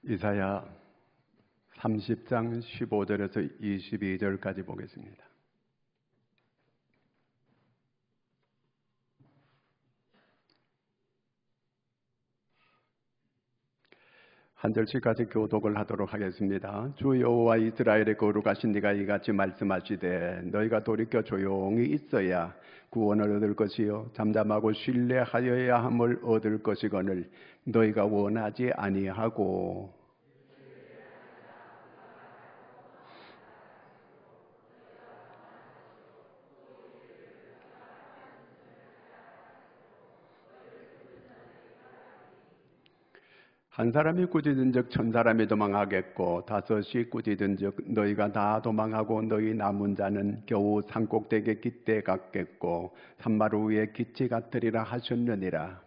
이사야 30장 15절에서 22절까지 보겠습니다. 한 절씩 같이 교독을 하도록 하겠습니다. 주 여호와 이스라엘의 거룩하신 네가 이같이 말씀하시되 너희가 돌이켜 조용히 있어야 구원을 얻을 것이요 잠잠하고 신뢰하여야 함을 얻을 것이거늘 너희가 원하지 아니하고 한 사람이 꾸짖은즉 천 사람이 도망하겠고 다섯이 꾸짖은즉 너희가 다 도망하고 너희 남은 자는 겨우 산꼭대기에 깃대 같겠고 산마루 위에 깃이 같으리라 하셨느니라.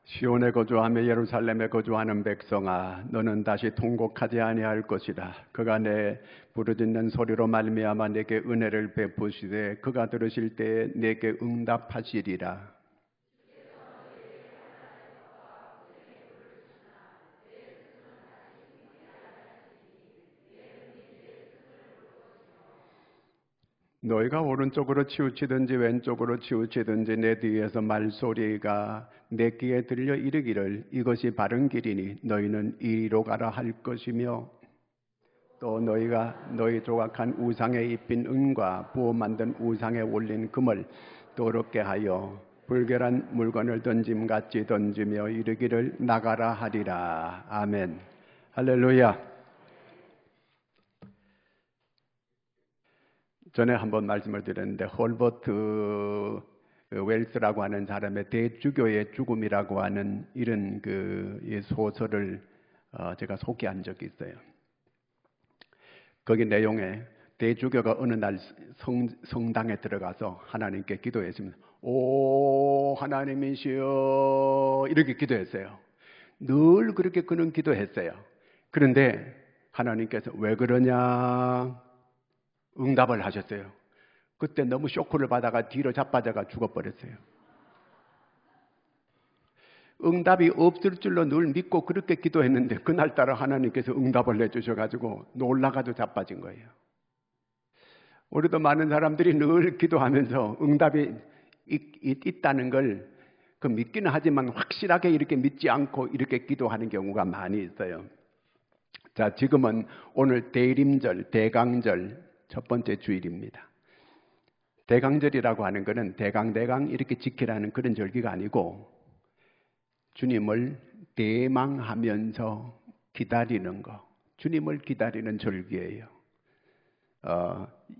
시온에 거주하며 예루살렘에 거주하는 백성아 너는 다시 통곡하지 아니할 것이라. 그가 내 부르짖는 소리로 말미암아 내게 은혜를 베푸시되 그가 들으실 때에 내게 응답하시리라. 너희가 오른쪽으로 치우치든지 왼쪽으로 치우치든지 내 뒤에서 말소리가 내 귀에 들려 이르기를 이것이 바른 길이니 너희는 이리로 가라 할 것이며 또 너희가 너희 조각한 우상에 입힌 은과 부어 만든 우상에 올린 금을 더럽게 하여 불결한 물건을 던짐같이 던지며 이르기를 나가라 하리라. 아멘. 할렐루야. 전에 한번 말씀을 드렸는데 홀버트 웰스라고 하는 사람의 대주교의 죽음이라고 하는 이런 이 소설을 제가 소개한 적이 있어요. 거기 내용에 대주교가 어느 날 성당에 들어가서 하나님께 기도했습니다. 오 하나님이시여 이렇게 기도했어요. 늘 그렇게 그는 기도했어요. 그런데 하나님께서 왜 그러냐 응답을 하셨어요. 그때 너무 쇼크를 받아가 뒤로 자빠져가 죽어버렸어요. 응답이 없을 줄로 늘 믿고 그렇게 기도했는데 그날따라 하나님께서 응답을 내주셔가지고 놀라가지고 자빠진 거예요. 우리도 많은 사람들이 늘 기도하면서 응답이 있다는 걸 믿기는 하지만 확실하게 이렇게 믿지 않고 이렇게 기도하는 경우가 많이 있어요. 자, 지금은 오늘 대림절, 대강절 첫 번째 주일입니다. 대강절이라고 하는 것은 대강 이렇게 지키라는 그런 절기가 아니고 주님을 대망하면서 기다리는 거, 주님을 기다리는 절기예요.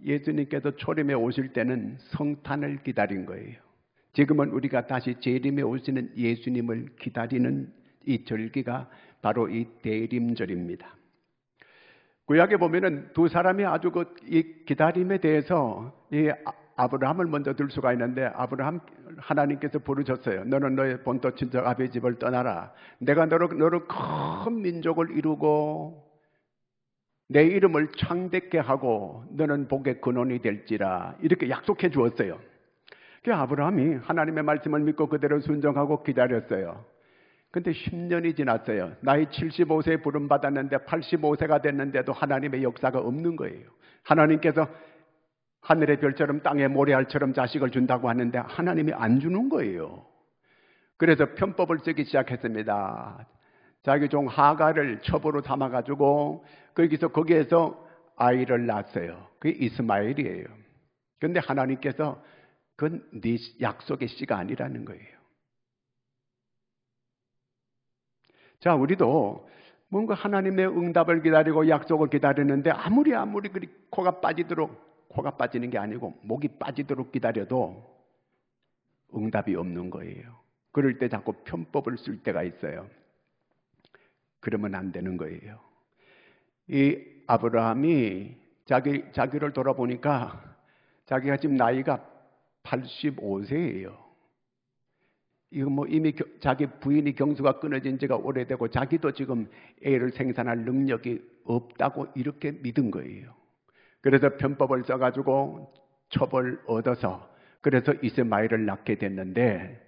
예수님께서 초림에 오실 때는 성탄을 기다린 거예요. 지금은 우리가 다시 재림에 오시는 예수님을 기다리는 이 절기가 바로 이 대림절입니다. 구약에 보면은 두 사람이 아주 이 기다림에 대해서 이 아브라함을 먼저 들 수가 있는데 아브라함 하나님께서 부르셨어요. 너는 너의 본토 친척 아버지 집을 떠나라. 내가 너를 큰 민족을 이루고 내 이름을 창대케 하고 너는 복의 근원이 될지라 이렇게 약속해 주었어요. 그 아브라함이 하나님의 말씀을 믿고 그대로 순종하고 기다렸어요. 근데 10년이 지났어요. 나이 75세에 부름받았는데 85세가 됐는데도 하나님의 역사가 없는 거예요. 하나님께서 하늘의 별처럼 땅의 모래알처럼 자식을 준다고 하는데 하나님이 안 주는 거예요. 그래서 편법을 쓰기 시작했습니다. 자기 종 하가를 첩으로 삼아가지고 거기에서 아이를 낳았어요. 그게 이스마엘이에요. 그런데 하나님께서 그건 네 약속의 씨가 아니라는 거예요. 자, 우리도 뭔가 하나님의 응답을 기다리고 약속을 기다리는데 아무리 그리 코가 빠지는 게 아니고 목이 빠지도록 기다려도 응답이 없는 거예요. 그럴 때 자꾸 편법을 쓸 때가 있어요. 그러면 안 되는 거예요. 이 아브라함이 자기를 돌아보니까 자기가 지금 나이가 85세예요. 이거 뭐 이미 자기 부인이 경수가 끊어진 지가 오래되고 자기도 지금 애를 생산할 능력이 없다고 이렇게 믿은 거예요. 그래서 편법을 써가지고 첩을 얻어서 그래서 이스마엘을 낳게 됐는데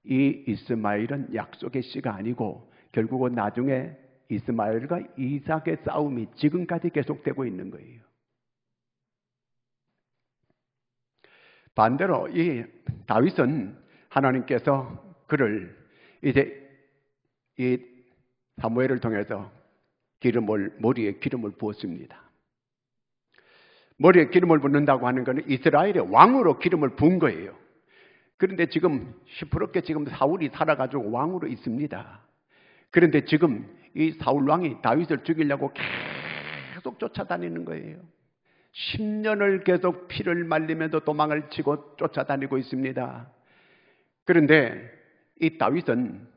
이 이스마엘은 약속의 씨가 아니고 결국은 나중에 이스마엘과 이삭의 싸움이 지금까지 계속되고 있는 거예요. 반대로 이 다윗은 하나님께서 그를 이제 이 사무엘을 통해서 머리에 기름을 부었습니다. 머리에 기름을 붓는다고 하는 것은 이스라엘의 왕으로 기름을 부은 거예요. 그런데 지금 시퍼렇게 지금 사울이 살아가지고 왕으로 있습니다. 그런데 지금 이 사울 왕이 다윗을 죽이려고 계속 쫓아다니는 거예요. 10년을 계속 피를 말리면서 도망을 치고 쫓아다니고 있습니다. 그런데 이 다윗은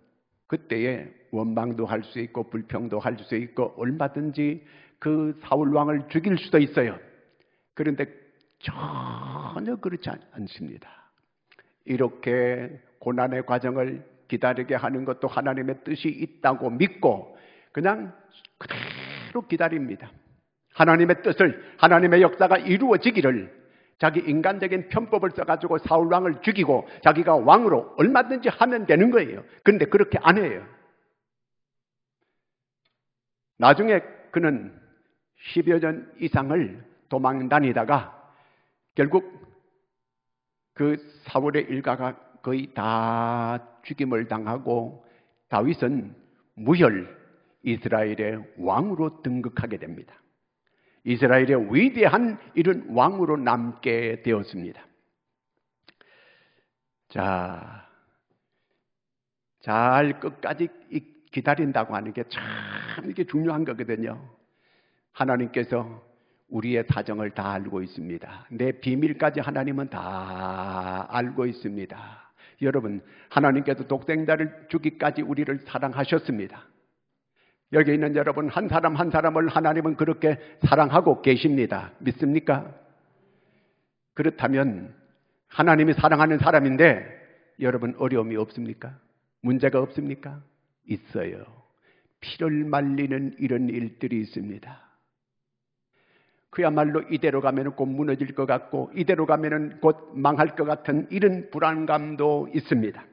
그때에 원망도 할 수 있고 불평도 할 수 있고 얼마든지 그 사울 왕을 죽일 수도 있어요. 그런데 전혀 그렇지 않습니다. 이렇게 고난의 과정을 기다리게 하는 것도 하나님의 뜻이 있다고 믿고 그냥 그대로 기다립니다. 하나님의 뜻을, 하나님의 역사가 이루어지기를 자기 인간적인 편법을 써가지고 사울 왕을 죽이고 자기가 왕으로 얼마든지 하면 되는 거예요. 그런데 그렇게 안 해요. 나중에 그는 10여 년 이상을 도망 다니다가 결국 그 사울의 일가가 거의 다 죽임을 당하고 다윗은 무혈 이스라엘의 왕으로 등극하게 됩니다. 이스라엘의 위대한 이런 왕으로 남게 되었습니다. 자, 잘 끝까지 기다린다고 하는 게 참 이게 중요한 거거든요. 하나님께서 우리의 사정을 다 알고 있습니다. 내 비밀까지 하나님은 다 알고 있습니다. 여러분, 하나님께서 독생자를 주기까지 우리를 사랑하셨습니다. 여기 있는 여러분 한 사람 한 사람을 하나님은 그렇게 사랑하고 계십니다. 믿습니까? 그렇다면 하나님이 사랑하는 사람인데 여러분 어려움이 없습니까? 문제가 없습니까? 있어요. 피를 말리는 이런 일들이 있습니다. 그야말로 이대로 가면 곧 무너질 것 같고 이대로 가면 곧 망할 것 같은 이런 불안감도 있습니다.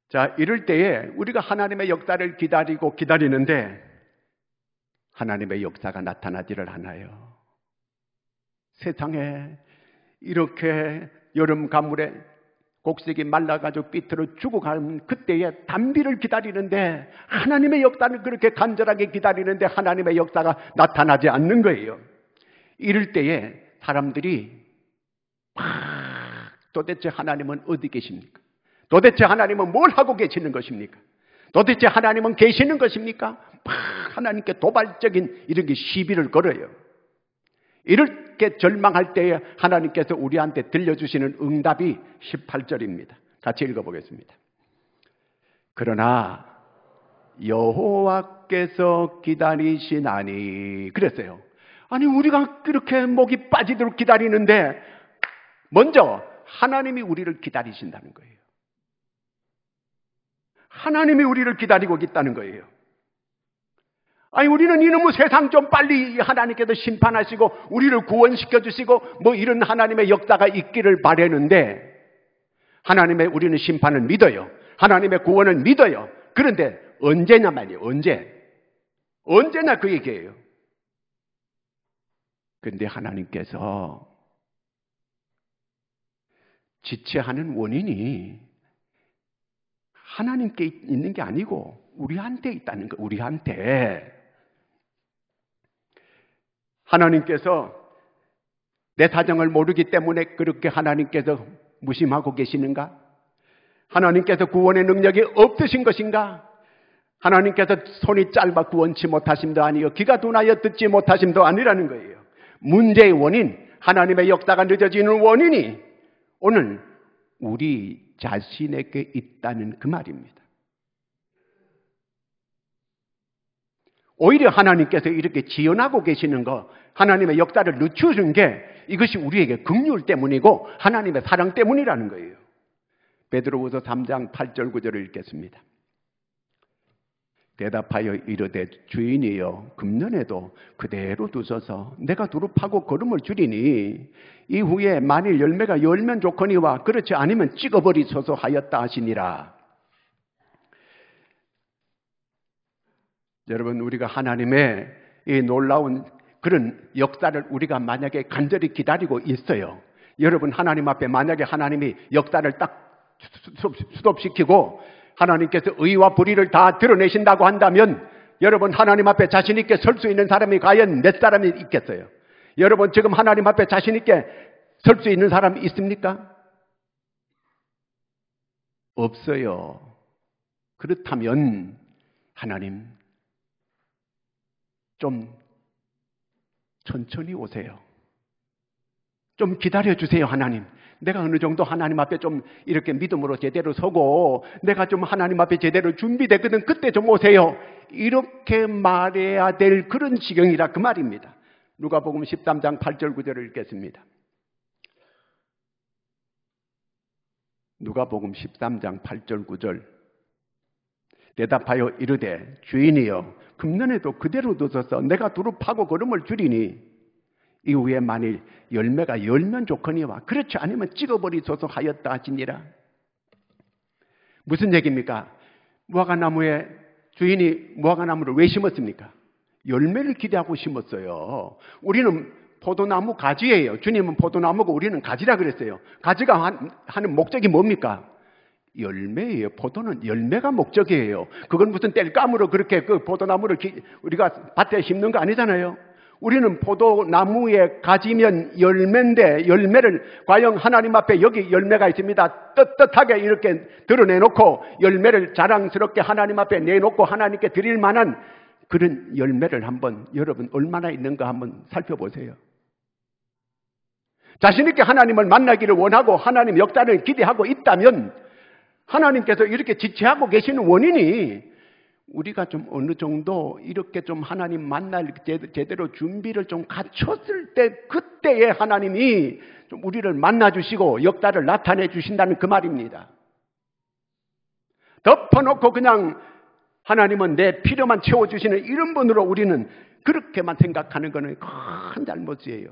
자, 이럴 때에 우리가 하나님의 역사를 기다리는데 하나님의 역사가 나타나지를 않아요. 세상에 이렇게 여름 가물에 곡식이 말라가지고 삐뚤어 죽어가는 그때에 단비를 기다리는데 하나님의 역사를 그렇게 간절하게 기다리는데 하나님의 역사가 나타나지 않는 거예요. 이럴 때에 사람들이 도대체 하나님은 어디 계십니까? 도대체 하나님은 뭘 하고 계시는 것입니까? 도대체 하나님은 계시는 것입니까? 하나님께 도발적인 이렇게 시비를 걸어요. 이렇게 절망할 때에 하나님께서 우리한테 들려주시는 응답이 18절입니다. 같이 읽어보겠습니다. 그러나 여호와께서 기다리시나니 그랬어요. 아니 우리가 그렇게 목이 빠지도록 기다리는데 먼저 하나님이 우리를 기다리신다는 거예요. 하나님이 우리를 기다리고 있다는 거예요. 아니 우리는 이놈의 세상 좀 빨리 하나님께서 심판하시고 우리를 구원시켜 주시고 뭐 이런 하나님의 역사가 있기를 바라는데 하나님의 우리는 심판을 믿어요. 하나님의 구원을 믿어요. 그런데 언제냐 말이에요. 언제나 그 얘기예요. 그런데 하나님께서 지체하는 원인이 하나님께 있는 게 아니고 우리한테 있다는 거. 우리한테. 하나님께서 내 사정을 모르기 때문에 그렇게 하나님께서 무심하고 계시는가? 하나님께서 구원의 능력이 없으신 것인가? 하나님께서 손이 짧아 구원치 못하심도 아니요 귀가 둔하여 듣지 못하심도 아니라는 거예요. 문제의 원인, 하나님의 역사가 늦어지는 원인이 오늘 우리 자신에게 있다는 그 말입니다. 오히려 하나님께서 이렇게 지연하고 계시는 거, 하나님의 역사를 늦추는 게 이것이 우리에게 긍휼 때문이고 하나님의 사랑 때문이라는 거예요. 베드로후서 3장 8절 9절을 읽겠습니다. 대답하여 이르되 주인이여 금년에도 그대로 두소서 내가 두루 파고 거름을 줄이니 이후에 만일 열매가 열면 좋거니와 그렇지 않으면 찍어버리소서 하였다 하시니라. 여러분, 우리가 하나님의 이 놀라운 그런 역사를 우리가 만약에 간절히 기다리고 있어요. 여러분, 하나님 앞에 만약에 하나님이 역사를 딱 스톱시키고 하나님께서 의와 불의를 다 드러내신다고 한다면 여러분, 하나님 앞에 자신 있게 설 수 있는 사람이 과연 몇 사람이 있겠어요? 여러분, 지금 하나님 앞에 자신 있게 설 수 있는 사람이 있습니까? 없어요. 그렇다면 하나님 좀 천천히 오세요. 좀 기다려주세요. 하나님, 내가 어느 정도 하나님 앞에 좀 이렇게 믿음으로 제대로 서고 내가 좀 하나님 앞에 제대로 준비됐거든. 그때 좀 오세요. 이렇게 말해야 될 그런 지경이라 그 말입니다. 누가복음 13장 8절 9절을 읽겠습니다. 누가복음 13장 8절 9절. 대답하여 이르되 주인이여 금년에도 그대로 두소서 내가 두루 파고 거름을 줄이니 이후에 만일 열매가 열면 좋거니와 그렇지 않으면 찍어버리소서 하였다 하시니라. 무슨 얘기입니까? 무화과나무에 주인이 무화과나무를 왜 심었습니까? 열매를 기대하고 심었어요. 우리는 포도나무 가지예요. 주님은 포도나무고 우리는 가지라 그랬어요. 가지가 하는 목적이 뭡니까? 열매예요. 포도는 열매가 목적이에요. 그건 무슨 땔감으로 그렇게 그 포도나무를 우리가 밭에 심는 거 아니잖아요. 우리는 포도나무에 가지면 열매인데 열매를 과연 하나님 앞에 여기 열매가 있습니다. 떳떳하게 이렇게 드러내놓고 열매를 자랑스럽게 하나님 앞에 내놓고 하나님께 드릴 만한 그런 열매를 한번 여러분 얼마나 있는가 한번 살펴보세요. 자신 있게 하나님을 만나기를 원하고 하나님 역사를 기대하고 있다면 하나님께서 이렇게 지체하고 계시는 원인이 우리가 좀 어느 정도 이렇게 좀 하나님 만날 제대로 준비를 좀 갖췄을 때 그때에 하나님이 좀 우리를 만나주시고 역사를 나타내 주신다는 그 말입니다. 덮어놓고 그냥 하나님은 내 필요만 채워주시는 이런 분으로 우리는 그렇게만 생각하는 것은 큰 잘못이에요.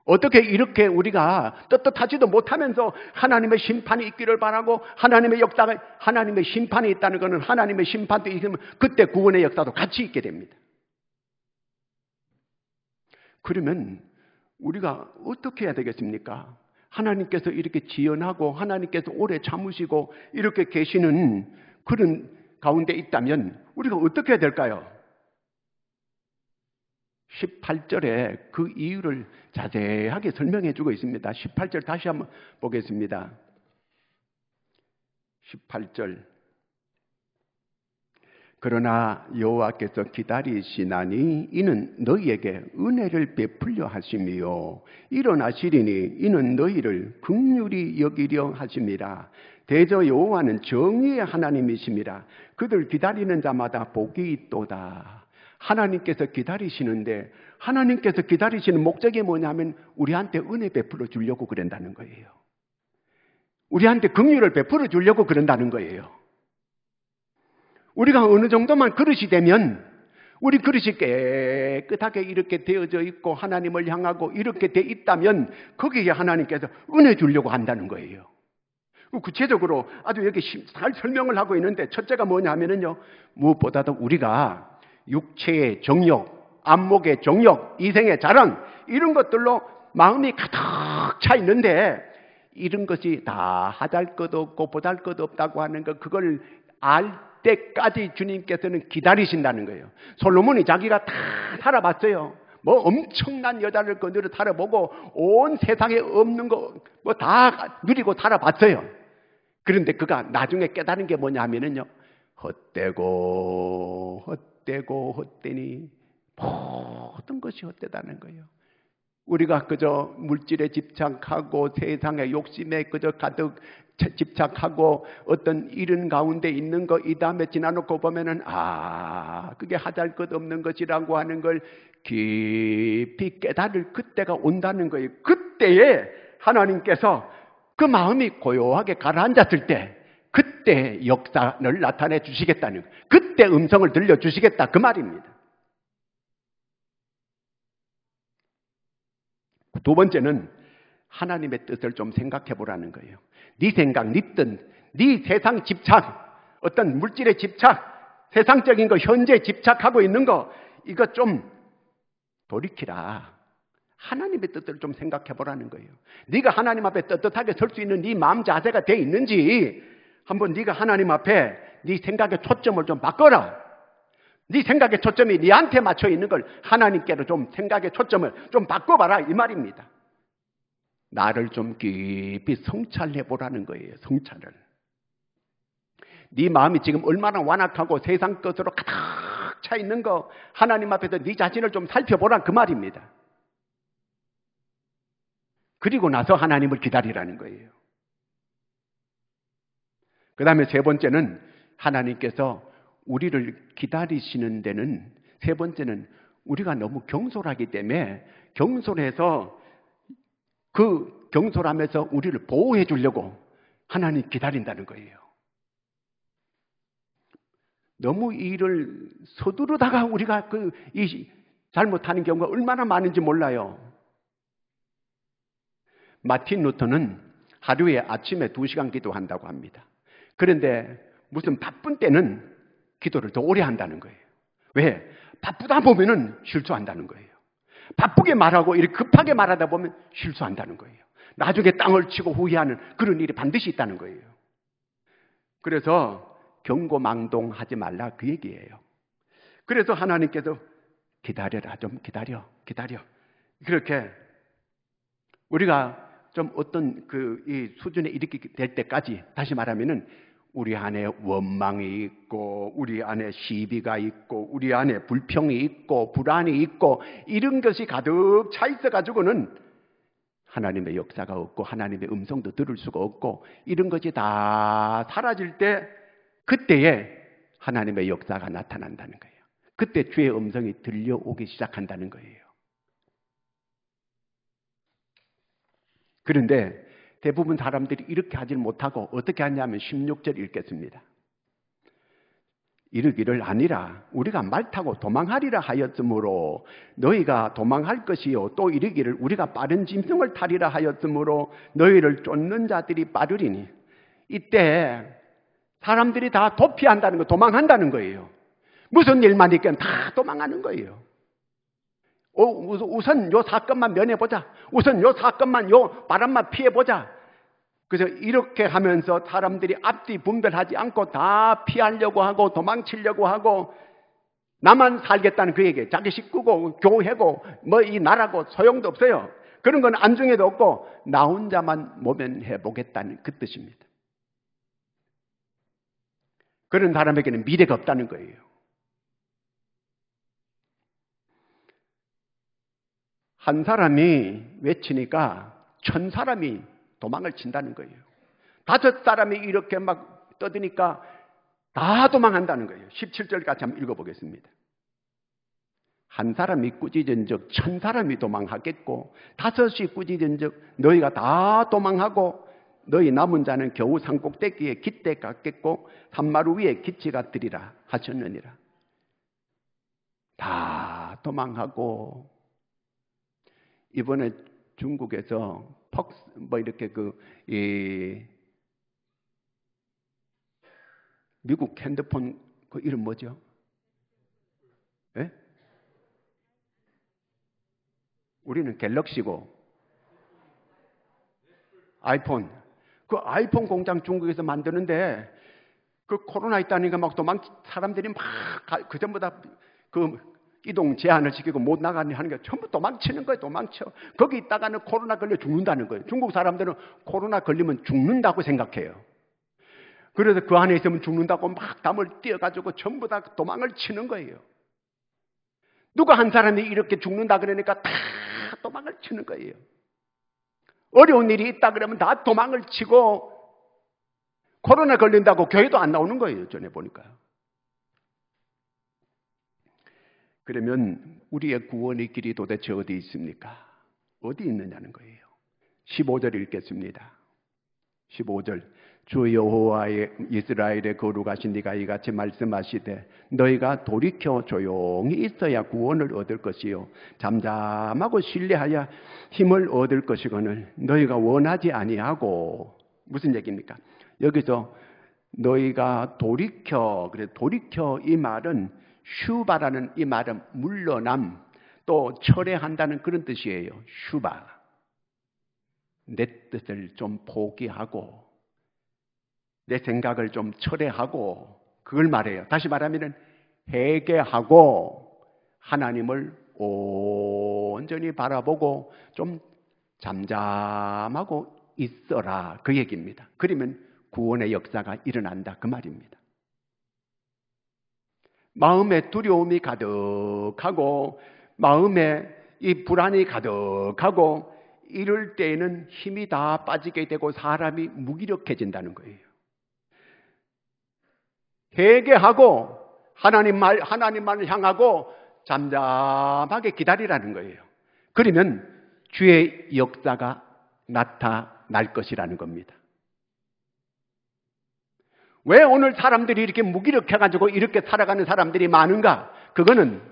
어떻게 이렇게 우리가 떳떳하지도 못하면서 하나님의 심판이 있기를 바라고 하나님의 역사가 하나님의 심판이 있다는 것은 하나님의 심판도 있으면 그때 구원의 역사도 같이 있게 됩니다. 그러면 우리가 어떻게 해야 되겠습니까? 하나님께서 이렇게 지연하고 하나님께서 오래 참으시고 이렇게 계시는 그런 가운데 있다면 우리가 어떻게 해야 될까요? 18절에 그 이유를 자세하게 설명해 주고 있습니다. 18절 다시 한번 보겠습니다. 18절. 그러나 여호와께서 기다리시나니 이는 너희에게 은혜를 베풀려 하심이요 일어나시리니 이는 너희를 긍휼히 여기려 하심이라. 대저 여호와는 정의의 하나님이심이라. 그들 기다리는 자마다 복이 있도다. 하나님께서 기다리시는데 하나님께서 기다리시는 목적이 뭐냐면 우리한테 은혜 베풀어 주려고 그런다는 거예요. 우리한테 긍휼을 베풀어 주려고 그런다는 거예요. 우리가 어느 정도만 그릇이 되면 우리 그릇이 깨끗하게 이렇게 되어져 있고 하나님을 향하고 이렇게 돼 있다면 거기에 하나님께서 은혜 주려고 한다는 거예요. 구체적으로 아주 여기 잘 설명을 하고 있는데 첫째가 뭐냐 하면은요, 무엇보다도 우리가 육체의 정욕, 안목의 정욕, 이생의 자랑 이런 것들로 마음이 가득 차 있는데 이런 것이 다 하잘 것 없고 보잘 것 없다고 하는 것 그걸 알 때까지 주님께서는 기다리신다는 거예요. 솔로몬이 자기가 다 살아봤어요. 뭐 엄청난 여자를 거느려 살아보고 온 세상에 없는 거 뭐 다 누리고 살아봤어요. 그런데 그가 나중에 깨달은 게 뭐냐 하면은요, 헛되고 헛되니 모든 것이 헛되다는 거예요. 우리가 그저 물질에 집착하고 세상의 욕심에 그저 가득 집착하고 어떤 이런 가운데 있는 거 이 다음에 지나놓고 보면은 그게 하잘 것 없는 것이라고 하는 걸 깊이 깨달을 그때가 온다는 거예요. 그때에 하나님께서 그 마음이 고요하게 가라앉았을 때 그때 역사를 나타내 주시겠다는, 그때 음성을 들려주시겠다 그 말입니다. 두 번째는 하나님의 뜻을 좀 생각해 보라는 거예요. 네 생각, 네 뜻, 네 세상 집착, 어떤 물질에 집착, 세상적인 거, 현재에 집착하고 있는 거, 이거 좀 돌이키라. 하나님의 뜻을 좀 생각해 보라는 거예요. 네가 하나님 앞에 떳떳하게 설 수 있는 네 마음 자세가 돼 있는지 한번 네가 하나님 앞에 네 생각의 초점을 좀 바꿔라. 네 생각의 초점이 네한테 맞춰 있는 걸 하나님께로 좀 생각의 초점을 좀 바꿔봐라 이 말입니다. 나를 좀 깊이 성찰해 보라는 거예요. 성찰을. 네 마음이 지금 얼마나 완악하고 세상 것으로 가득 차 있는 거 하나님 앞에서 네 자신을 좀 살펴보라 그 말입니다. 그리고 나서 하나님을 기다리라는 거예요. 그 다음에 세 번째는 하나님께서 우리를 기다리시는 데는, 세 번째는 우리가 너무 경솔하기 때문에 경솔해서 그 경솔함에서 우리를 보호해 주려고 하나님 기다린다는 거예요. 너무 일을 서두르다가 우리가 이 잘못하는 경우가 얼마나 많은지 몰라요. 마틴 루터는 하루에 아침에 2시간 기도한다고 합니다. 그런데 무슨 바쁜 때는 기도를 더 오래 한다는 거예요. 왜? 바쁘다 보면은 실수한다는 거예요. 바쁘게 말하고 이렇게 급하게 말하다 보면 실수한다는 거예요. 나중에 땅을 치고 후회하는 그런 일이 반드시 있다는 거예요. 그래서 경고망동하지 말라 그 얘기예요. 그래서 하나님께서 기다려라, 좀 기다려. 그렇게 우리가 좀 어떤 이 수준에 이르게 될 때까지, 다시 말하면은 우리 안에 원망이 있고 우리 안에 시비가 있고 우리 안에 불평이 있고 불안이 있고 이런 것이 가득 차 있어 가지고는 하나님의 역사가 없고 하나님의 음성도 들을 수가 없고 이런 것이 다 사라질 때 그때에 하나님의 역사가 나타난다는 거예요. 그때 주의 음성이 들려오기 시작한다는 거예요. 그런데 대부분 사람들이 이렇게 하지 못하고 어떻게 하냐면 16절 읽겠습니다. 이르기를 아니라 우리가 말 타고 도망하리라 하였으므로 너희가 도망할 것이요 또 이르기를 우리가 빠른 짐승을 타리라 하였으므로 너희를 쫓는 자들이 빠르리니. 이때 사람들이 다 도피한다는 거, 도망한다는 거예요. 무슨 일만 있건 다 도망하는 거예요. 우선 요 사건만 면해보자. 우선 요 사건만, 요 바람만 피해보자. 그래서 이렇게 하면서 사람들이 앞뒤 분별하지 않고 다 피하려고 하고 도망치려고 하고 나만 살겠다는 그 얘기예요. 자기 식구고 교회고 뭐 이 나라고 소용도 없어요. 그런 건 안중에도 없고 나 혼자만 모면해보겠다는 그 뜻입니다. 그런 사람에게는 미래가 없다는 거예요. 한 사람이 외치니까 1000사람이 도망을 친다는 거예요. 5사람이 이렇게 막 떠드니까 다 도망한다는 거예요. 17절 같이 한번 읽어보겠습니다. 한 사람이 꾸짖은즉 1000사람이 도망하겠고 5이 꾸짖은즉 너희가 다 도망하고 너희 남은 자는 겨우 산꼭대기에 깃대 같겠고 산마루 위에 기치가 되리라 하셨느니라. 다 도망하고 이번에 중국에서 이렇게 미국 핸드폰 그 이름 뭐죠? 예? 우리는 갤럭시고 아이폰. 그 아이폰 공장 중국에서 만드는데 그 코로나 있다니까 막 사람들이 막 그 전부 다 이동 제한을 시키고 못 나가니 하는 게 전부 도망치는 거예요. 도망쳐. 거기 있다가는 코로나 걸려 죽는다는 거예요. 중국 사람들은 코로나 걸리면 죽는다고 생각해요. 그래서 그 안에 있으면 죽는다고 막 담을 띄어가지고 전부 다 도망을 치는 거예요. 누가 한 사람이 이렇게 죽는다 그러니까 다 도망을 치는 거예요. 어려운 일이 있다 그러면 다 도망을 치고 코로나 걸린다고 교회도 안 나오는 거예요. 전에 보니까요. 그러면 우리의 구원의 길이 도대체 어디 있습니까? 어디 있느냐는 거예요. 15절 읽겠습니다. 15절 주 여호와의 이스라엘의 거룩하신 네가 이같이 말씀하시되 너희가 돌이켜 조용히 있어야 구원을 얻을 것이요 잠잠하고 신뢰하여 힘을 얻을 것이거늘 너희가 원하지 아니하고. 무슨 얘기입니까? 여기서 너희가 돌이켜, 그래 돌이켜 이 말은 슈바라는 이 말은 물러남 또 철회한다는 그런 뜻이에요. 슈바. 내 뜻을 좀 포기하고 내 생각을 좀 철회하고 그걸 말해요. 다시 말하면 회개하고 하나님을 온전히 바라보고 좀 잠잠하고 있어라 그 얘기입니다. 그러면 구원의 역사가 일어난다 그 말입니다. 마음에 두려움이 가득하고 마음에 이 불안이 가득하고 이럴 때에는 힘이 다 빠지게 되고 사람이 무기력해진다는 거예요. 회개하고 하나님만을 향하고 잠잠하게 기다리라는 거예요. 그러면 주의 역사가 나타날 것이라는 겁니다. 왜 오늘 사람들이 이렇게 무기력해가지고 이렇게 살아가는 사람들이 많은가? 그거는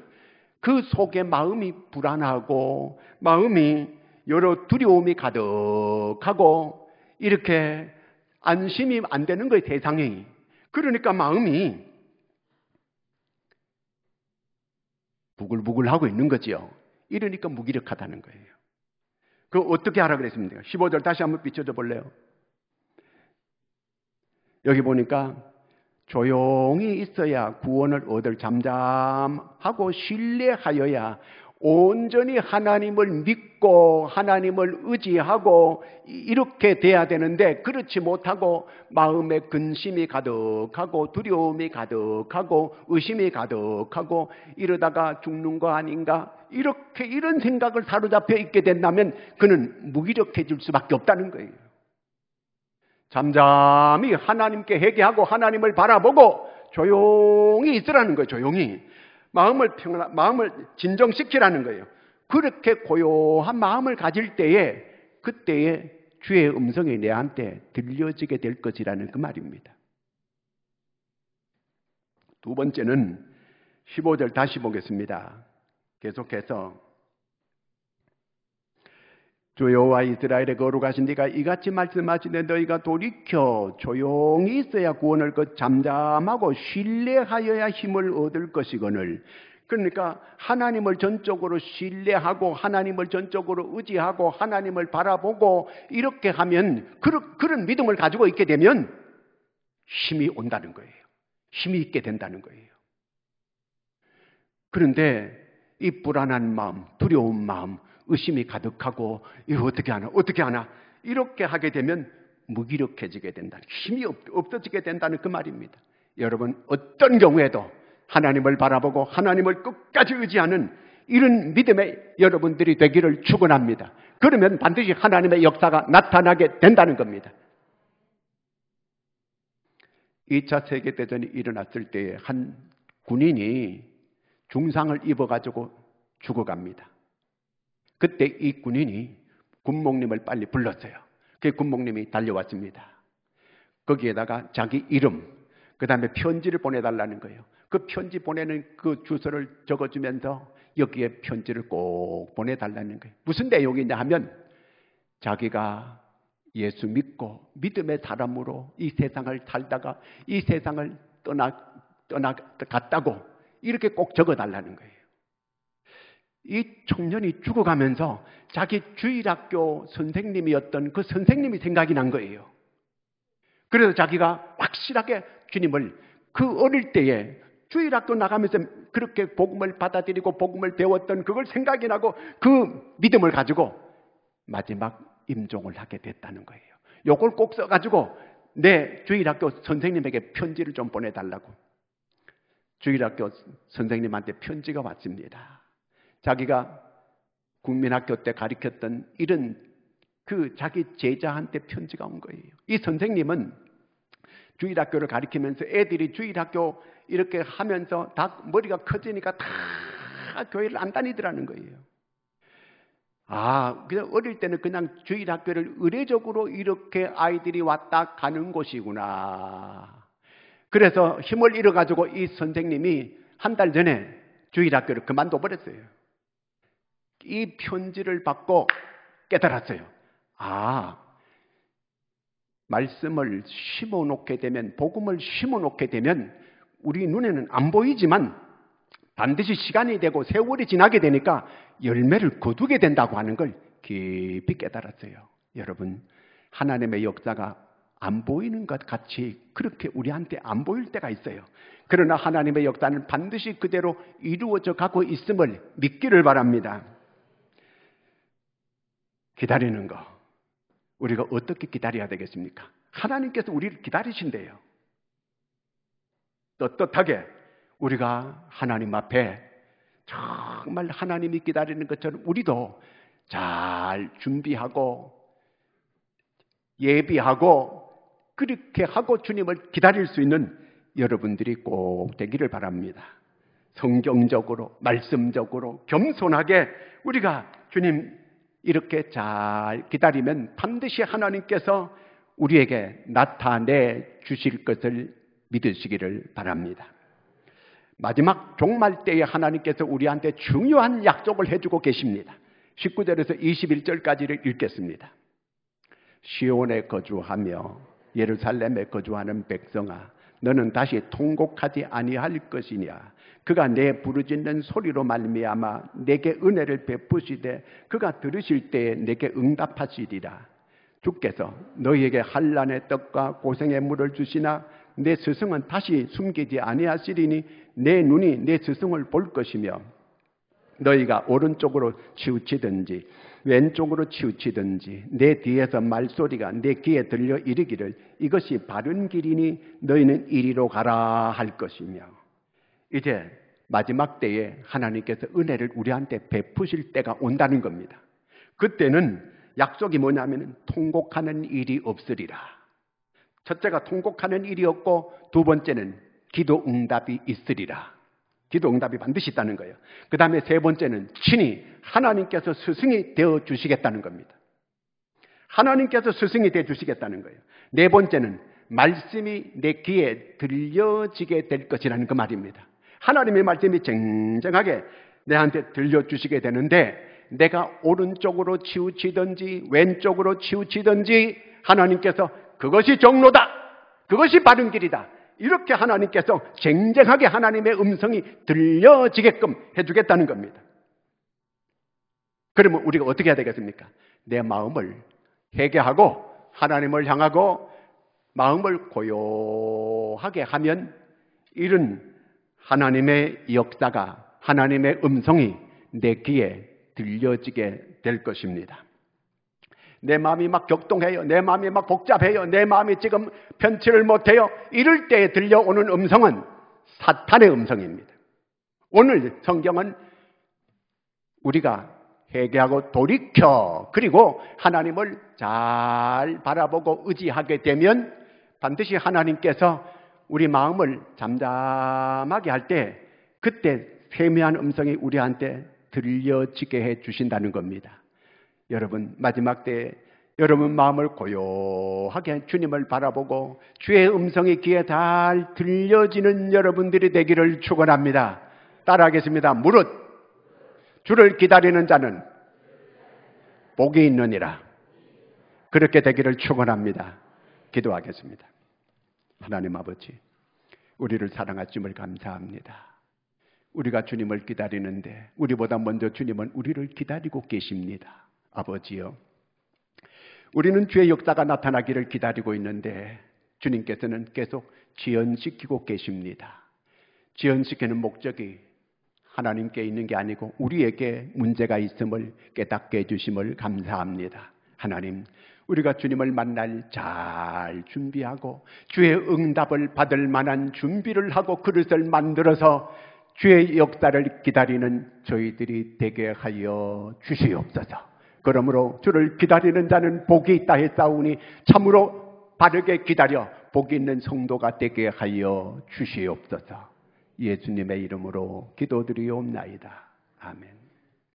그 속에 마음이 불안하고 마음이 여러 두려움이 가득하고 이렇게 안심이 안 되는 거예요, 세상에. 그러니까 마음이 부글부글하고 있는 거지요. 이러니까 무기력하다는 거예요. 그 어떻게 하라 그랬습니까? 15절 다시 한번 비춰줘 볼래요? 여기 보니까 조용히 있어야 구원을 얻을 잠잠하고 신뢰하여야 온전히 하나님을 믿고 하나님을 의지하고 이렇게 돼야 되는데 그렇지 못하고 마음에 근심이 가득하고 두려움이 가득하고 의심이 가득하고 이러다가 죽는 거 아닌가 이렇게 이런 생각을 사로잡혀 있게 된다면 그는 무기력해질 수밖에 없다는 거예요. 잠잠히 하나님께 회개하고 하나님을 바라보고 조용히 있으라는 거예요. 조용히. 마음을 진정시키라는 거예요. 그렇게 고요한 마음을 가질 때에 그때에 주의 음성이 내한테 들려지게 될 것이라는 그 말입니다. 두 번째는 15절 다시 보겠습니다. 계속해서 주 여호와 이스라엘의 거룩하신 네가 이같이 말씀하시되 너희가 돌이켜 조용히 있어야 구원을 잠잠하고 신뢰하여야 힘을 얻을 것이거늘. 그러니까 하나님을 전적으로 신뢰하고 하나님을 전적으로 의지하고 하나님을 바라보고 이렇게 하면 그런 믿음을 가지고 있게 되면 힘이 온다는 거예요. 힘이 있게 된다는 거예요. 그런데 이 불안한 마음, 두려운 마음, 의심이 가득하고 이거 어떻게 하나 이렇게 하게 되면 무기력해지게 된다. 힘이 없어지게 된다는 그 말입니다. 여러분 어떤 경우에도 하나님을 바라보고 하나님을 끝까지 의지하는 이런 믿음의 여러분들이 되기를 축원합니다. 그러면 반드시 하나님의 역사가 나타나게 된다는 겁니다. 2차 세계대전이 일어났을 때에 한 군인이 중상을 입어가지고 죽어갑니다. 그때 이 군인이 군목님을 빨리 불렀어요. 그 군목님이 달려왔습니다. 거기에다가 자기 이름, 그 다음에 편지를 보내달라는 거예요. 그 편지 보내는 그 주소를 적어주면서 여기에 편지를 꼭 보내달라는 거예요. 무슨 내용이냐 하면 자기가 예수 믿고 믿음의 사람으로 이 세상을 살다가 이 세상을 떠나갔다고 이렇게 꼭 적어달라는 거예요. 이 청년이 죽어가면서 자기 주일학교 선생님이었던 그 선생님이 생각이 난 거예요. 그래서 자기가 확실하게 주님을 그 어릴 때에 주일학교 나가면서 그렇게 복음을 받아들이고 복음을 배웠던 그걸 생각이 나고 그 믿음을 가지고 마지막 임종을 하게 됐다는 거예요. 요걸 꼭 써가지고 내 주일학교 선생님에게 편지를 좀 보내달라고. 주일학교 선생님한테 편지가 왔습니다. 자기가 국민학교 때 가르쳤던 이런 그 자기 제자한테 편지가 온 거예요. 이 선생님은 주일학교를 가르치면서 애들이 주일학교 이렇게 하면서 다 머리가 커지니까 다 교회를 안 다니더라는 거예요. 그냥 어릴 때는 그냥 주일학교를 의례적으로 이렇게 아이들이 왔다 가는 곳이구나. 그래서 힘을 잃어가지고 이 선생님이 한 달 전에 주일학교를 그만둬 버렸어요. 이 편지를 받고 깨달았어요. 말씀을 심어놓게 되면, 복음을 심어놓게 되면 우리 눈에는 안 보이지만 반드시 시간이 되고 세월이 지나게 되니까 열매를 거두게 된다고 하는 걸 깊이 깨달았어요. 여러분, 하나님의 역사가 안 보이는 것 같이 그렇게 우리한테 안 보일 때가 있어요. 그러나 하나님의 역사는 반드시 그대로 이루어져 가고 있음을 믿기를 바랍니다. 기다리는 거, 우리가 어떻게 기다려야 되겠습니까? 하나님께서 우리를 기다리신대요. 떳떳하게 우리가 하나님 앞에 정말 하나님이 기다리는 것처럼 우리도 잘 준비하고 예비하고 그렇게 하고 주님을 기다릴 수 있는 여러분들이 꼭 되기를 바랍니다. 성경적으로, 말씀적으로 겸손하게 우리가 주님 이렇게 잘 기다리면 반드시 하나님께서 우리에게 나타내 주실 것을 믿으시기를 바랍니다. 마지막 종말 때에 하나님께서 우리한테 중요한 약속을 해주고 계십니다. 19절에서 21절까지를 읽겠습니다. 시온에 거주하며 예루살렘에 거주하는 백성아, 너는 다시 통곡하지 아니할 것이냐. 그가 내 부르짖는 소리로 말미암아 내게 은혜를 베푸시되 그가 들으실 때에 내게 응답하시리라. 주께서 너희에게 한란의 떡과 고생의 물을 주시나 내 스승은 다시 숨기지 아니하시리니 내 눈이 내 스승을 볼 것이며 너희가 오른쪽으로 치우치든지 왼쪽으로 치우치든지 내 뒤에서 말소리가 내 귀에 들려 이르기를 이것이 바른 길이니 너희는 이리로 가라 할 것이며. 이제 마지막 때에 하나님께서 은혜를 우리한테 베푸실 때가 온다는 겁니다. 그때는 약속이 뭐냐면 통곡하는 일이 없으리라. 첫째가 통곡하는 일이 없고 두 번째는 기도 응답이 있으리라. 기도 응답이 반드시 있다는 거예요. 그 다음에 세 번째는 친히 하나님께서 스승이 되어 주시겠다는 겁니다. 하나님께서 스승이 되어 주시겠다는 거예요. 네 번째는 말씀이 내 귀에 들려지게 될 것이라는 그 말입니다. 하나님의 말씀이 쟁쟁하게 내한테 들려주시게 되는데 내가 오른쪽으로 치우치든지 왼쪽으로 치우치든지 하나님께서 그것이 정로다, 그것이 바른 길이다, 이렇게 하나님께서 쟁쟁하게 하나님의 음성이 들려지게끔 해주겠다는 겁니다. 그러면 우리가 어떻게 해야 되겠습니까? 내 마음을 회개하고 하나님을 향하고 마음을 고요하게 하면 이런 하나님의 역사가, 하나님의 음성이 내 귀에 들려지게 될 것입니다. 내 마음이 막 격동해요. 내 마음이 막 복잡해요. 내 마음이 지금 편치를 못해요. 이럴 때 들려오는 음성은 사탄의 음성입니다. 오늘 성경은 우리가 회개하고 돌이켜 그리고 하나님을 잘 바라보고 의지하게 되면 반드시 하나님께서 우리 마음을 잠잠하게 할 때 그때 세미한 음성이 우리한테 들려지게 해 주신다는 겁니다. 여러분, 마지막 때에 여러분 마음을 고요하게 주님을 바라보고 주의 음성이 귀에 잘 들려지는 여러분들이 되기를 축원합니다. 따라하겠습니다. 무릇 주를 기다리는 자는 복이 있느니라. 그렇게 되기를 축원합니다. 기도하겠습니다. 하나님 아버지, 우리를 사랑하심을 감사합니다. 우리가 주님을 기다리는데 우리보다 먼저 주님은 우리를 기다리고 계십니다. 아버지요, 우리는 주의 역사가 나타나기를 기다리고 있는데 주님께서는 계속 지연시키고 계십니다. 지연시키는 목적이 하나님께 있는 게 아니고 우리에게 문제가 있음을 깨닫게 해주심을 감사합니다. 하나님, 우리가 주님을 만날 잘 준비하고 주의 응답을 받을 만한 준비를 하고 그릇을 만들어서 주의 역사를 기다리는 저희들이 되게 하여 주시옵소서. 그러므로 주를 기다리는 자는 복이 있다 했사오니 참으로 바르게 기다려 복이 있는 성도가 되게 하여 주시옵소서. 예수님의 이름으로 기도드리옵나이다. 아멘.